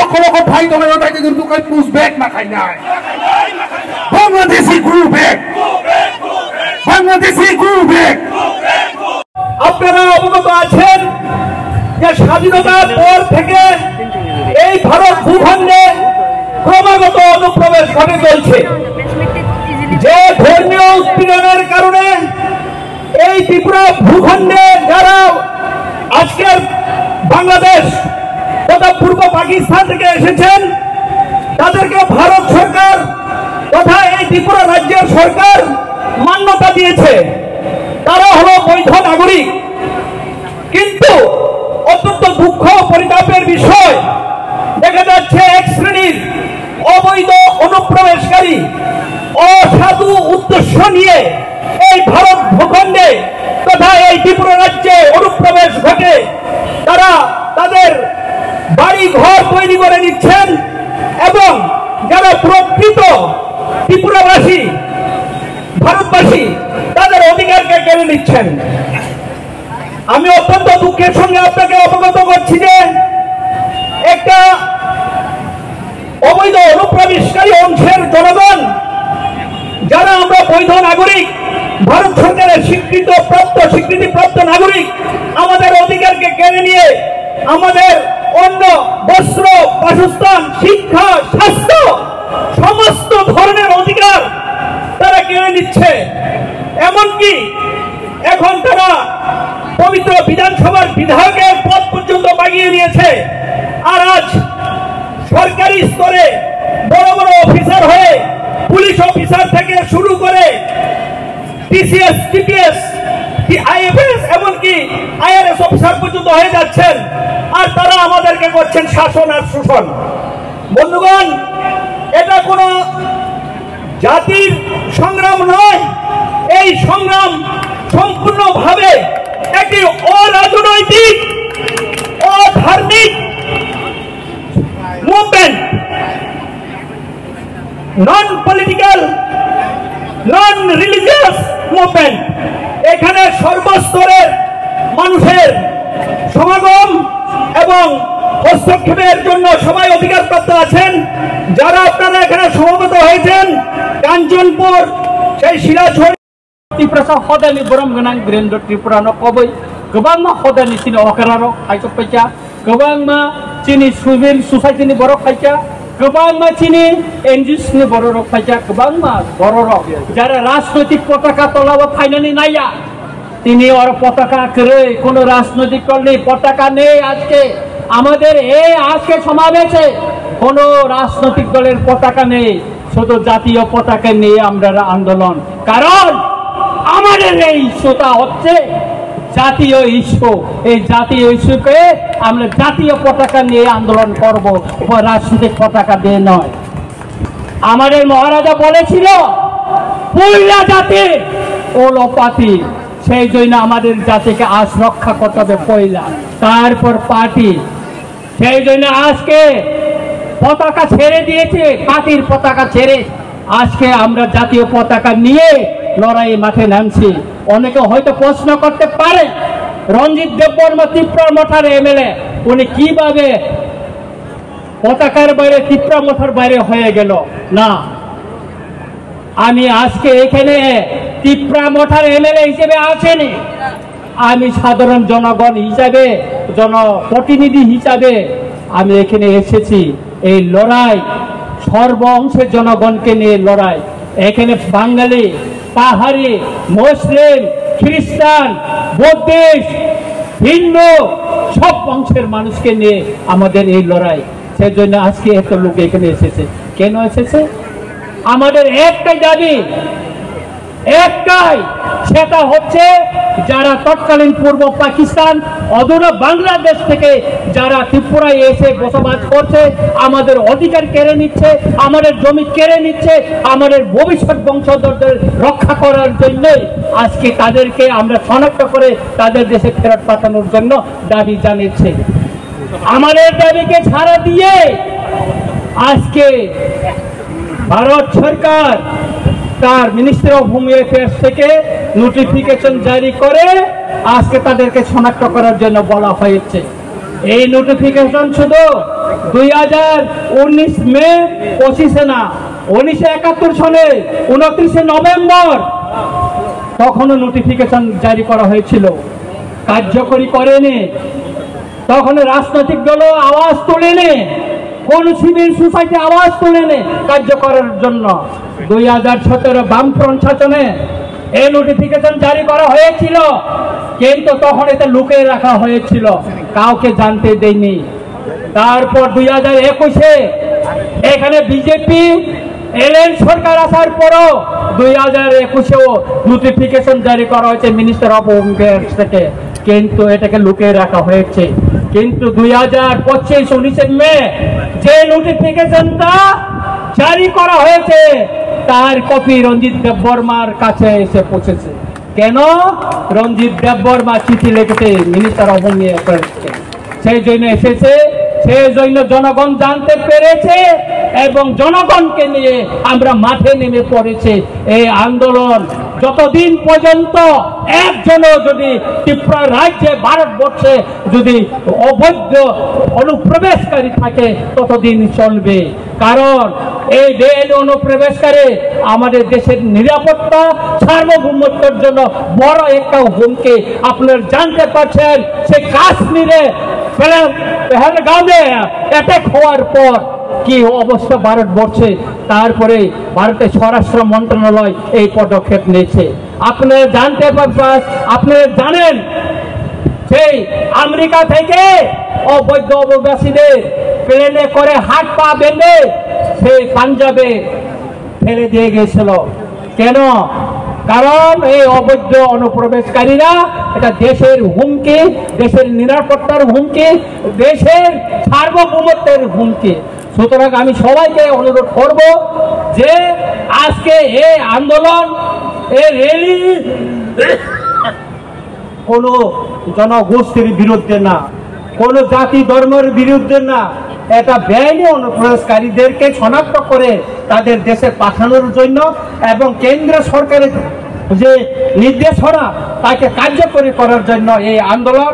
লক্ষ লক্ষ ভাই তোমার ওটাকে কিন্তু কই পুষবেক না খাই নাই বাংলাদেশি গ্রুপেক বাংলাদেশি গ্রুপেক। আপনারা অবগত আছেন যে স্বাধীনতার পর থেকে এই ভারত ভূখণ্ডে ক্রমাগত অনুপ্রবেশ ঘটে চলছে। যে ধর্মীয় উৎপীড়নের কারণে এই ত্রিপুরা ভূখণ্ডে যারা আজকের বাংলাদেশ তথা পূর্ব পাকিস্তান থেকে এসেছেন তাদেরকে ভারত সরকার তথা এই ত্রিপুরা রাজ্যের সরকার মান্যতা দিয়েছে, তারা হলো বৈধ নাগরিক। কিন্তু অত্যন্ত দুঃখ পরিতাপের বিষয় দেখা যাচ্ছে এক শ্রেণীর অবৈধ অনুপ্রবেশকারী অসাধু উদ্দেশ্য নিয়ে এই ভারত ভূখণ্ডে তথা এই ত্রিপুরা রাজ্যে অনুপ্রবেশ ঘটে তারা তাদের বাড়ি ঘর তৈরি করে নিচ্ছেন এবং যারা প্রকৃত ত্রিপুরাবাসী ভারতবাসী তাদের অধিকারকে কেড়ে নিচ্ছেন। আমি অত্যন্ত দুঃখের সঙ্গে আপনাকে অবগত করছি যে একটা অবৈধ অনুপ্রবেশকারী অংশের জনগণ যারা আমরা বৈধ নাগরিক ভারত সরকারের স্বীকৃতিপ্রাপ্ত নাগরিক আমাদের অধিকারকে কেড়ে নিয়ে আমাদের অন্ন বস্ত্র বাসস্থান শিক্ষা স্বাস্থ্য সমস্ত ধরনের অধিকার তারা কেড়ে নিচ্ছে। এমনকি এখন তারা পবিত্র বিধানসভার বিধায়কের পদ পর্যন্ত বাগিয়ে নিয়েছে। আর আজ সরকারি স্তরে বড় বড় অফিসার হয়ে পুলিশ অফিসার থেকে শুরু করে টিসিএস টিপিএস আইএফএস এমনকি আইআরএস অফিসার পর্যন্ত হয়ে যাচ্ছেন আর তারা আমাদেরকে করছেন শাসন আর শোষণ। বন্ধুগণ, এটা কোনো জাতির সংগ্রাম নয়, এই সংগ্রাম সম্পূর্ণভাবে একটি অরাজনৈতিক অধার্মিক movement, non political non religious movement. এখানে সর্বস্তরের মানুষের সমাগম এবং হস্তক্ষেপের জন্য সবাই অধিকারপ্রাপ্ত আছেন। যারা আপনারা এখানে সমবেত হয়েছেন কাঞ্চনপুর সেই শিলাছড়ি ত্রিপুরা হদানি বরম গোনাं বীরেন্দ্र ত্রিপুরানো কবই गोबां हदानि चिनि अकेरारो खायसो फैसा गोबां चिनि सिभिल ससाइटिनि बर' फैसा गोबां चिनि एनजिओसनि बर' रक फैसा गोबां बर' रक যারা রাজনৈতিক পতাকা তলাবো ফাইনালি নাইয়া তিনি আর পতাকা করে কোন রাজনৈতিক দল পতাকা নেই। আজকে আমাদের এই আজকে সমাবেশে কোন রাজনৈতিক দলের পতাকা নেই, শুধু জাতীয় পতাকা নিয়ে আমরা আন্দোলন। কারণ আমাদের এই ইস্যুটা হচ্ছে জাতীয় ইস্যু। এই জাতীয় ইস্যুকে আমরা জাতীয় পতাকা নিয়ে আন্দোলন করব, রাজনৈতিক পতাকা দিয়ে নয়। আমাদের মহারাজা বলেছিল পয়লা জাতি ওলপাতি, সেই জন্য আমাদের জাতিকে আজ রক্ষা করতে হবে পয়লা, তারপর পার্টি। সেই জন্য আজকে পতাকা ছেড়ে দিয়েছে, পার্টির পতাকা ছেড়ে আজকে আমরা জাতীয় পতাকা নিয়ে লড়াই মাঠে নামছি। অনেকে হয়তো প্রশ্ন করতে পারে রঞ্জিত দেববর্মা ত্রিপুরা মঠার এমএলএ উনি কিভাবে পতাকার বাইরে ত্রিপুরা মঠার বাইরে হয়ে গেল। না, আমি আজকে এখানে ত্রিপুরা মঠার এমএলএ হিসেবে আসেনি, আমি সাধারণ জনগণ হিসাবে জনপ্রতিনিধি হিসাবে আমি এখানে এসেছি। এই লড়াই সর্ব অংশের জনগণকে নিয়ে লড়াই। এখানে বাঙালি, পাহাড়ি, মুসলিম, খ্রিস্টান, বৌদ্ধিস্ট, হিন্দু সব বংশের মানুষকে নিয়ে আমাদের এই লড়াই। সেই জন্য আজকে এত লোক এখানে এসেছে। কেন এসেছে? আমাদের একটাই দাবি, একটাই, সেটা হচ্ছে যারা তৎকালীন পূর্ব পাকিস্তান অধুনা বাংলাদেশ থেকে যারা ত্রিপুরায় এসে বসবাস করছে, আমাদের অধিকার কেড়ে নিচ্ছে, আমাদের জমি কেড়ে নিচ্ছে, আমাদের ভবিষ্যৎ বংশধরদের রক্ষা করার জন্য আজকে তাদেরকে আমরা শনাক্ত করে তাদের দেশে ফেরত পাঠানোর জন্য দাবি জানিয়েছে। আমাদের দাবিকে ছাড়া দিয়ে আজকে ভারত সরকার তার মিনিস্ট্রি অফ হোম অ্যাফেয়ার্স থেকে নোটিফিকেশন জারি করে আজকে তাদেরকে শনাক্ত করার জন্য বলা হয়েছে। এই নোটিফিকেশন শুধু 2019 মে 25 না 1971 সালে 29 নভেম্বর তখনও নোটিফিকেশন জারি করা হয়েছিল, কার্যকরী করেনি। তখন রাজনৈতিক দলও আওয়াজ তোলেনি, কোন সিভিল সোসাইটি আওয়াজ তোলেনি কার্যকরের জন্য। 2017 বামফ্রন্ট শাসনে এই নোটিফিকেশন জারি করা হয়েছিল, কিন্তু তখন এটা লুকিয়ে রাখা হয়েছিল, কাউকে জানতে দেয়নি। তারপর 2021-এ এখানে বিজেপি এলএন সরকার আসার পরও 2021-এও নোটিফিকেশন জারি করা হয়েছে মিনিস্টার অফ হোম অ্যাফেয়ার্স থেকে, কিন্তু এটাকে লুকিয়ে রাখা হয়েছে। কিন্তু 2025-19 মে যে নোটিফিকেশনটা জারি করা হয়েছে তার কপি রঞ্জিত দেববর্মার কাছে এসে পৌঁছেছে। কেন? রঞ্জিত দেববর্মা চিঠি লিখেছে মিনিস্টার অফ হোম অ্যাফেয়ার্সকে, সেই জন্য এসেছে, সেই জন্য জনগণ জানতে পেরেছে এবং জনগণকে নিয়ে আমরা মাঠে নেমে পড়েছে। এই আন্দোলন যতদিন পর্যন্ত একজনও যদি ত্রিপুরা রাজ্যে ভারতবর্ষে যদি অবৈধ অনুপ্রবেশকারী থাকে ততদিন চলবে, কারণ এই বেআইনি অনুপ্রবেশকারী আমাদের দেশের নিরাপত্তা সার্বভৌমত্বের জন্য বড় একটা হুমকি। আপনারা জানতে পারছেন সে কাশ্মীরে পেহেলগামে অ্যাটাক হওয়ার পর কি অবস্থা ভারতবর্ষে, তারপরে ভারতের স্বরাষ্ট্র মন্ত্রণালয় এই পদক্ষেপ নিয়েছে। আপনারা জানতে পারবেন, আপনারা জানেন সেই আমেরিকা থেকে অবৈধ অভিবাসীদের প্লেনে করে হাত পা বেঁধে সেই পাঞ্জাবে ফেলে দিয়ে গিয়েছিল। কেন? কারণ এই অবৈধ অনুপ্রবেশকারীরা এটা দেশের হুমকি, দেশের নিরাপত্তার হুমকি, দেশের সার্বভৌমত্বের হুমকি। সুতরাং আমি সবাইকে অনুরোধ করব যে আজকে এই আন্দোলন, এই র্যালি কোনো জনগোষ্ঠীর বিরুদ্ধে না, কোনো জাতি ধর্মের বিরুদ্ধে না, এটা বেআইনি অনুপ্রবেশকারীদেরকে শনাক্ত করে তাদের দেশে পাঠানোর জন্য এবং কেন্দ্র সরকারের যে নির্দেশনা তাকে কার্যকরী করার জন্য এই আন্দোলন,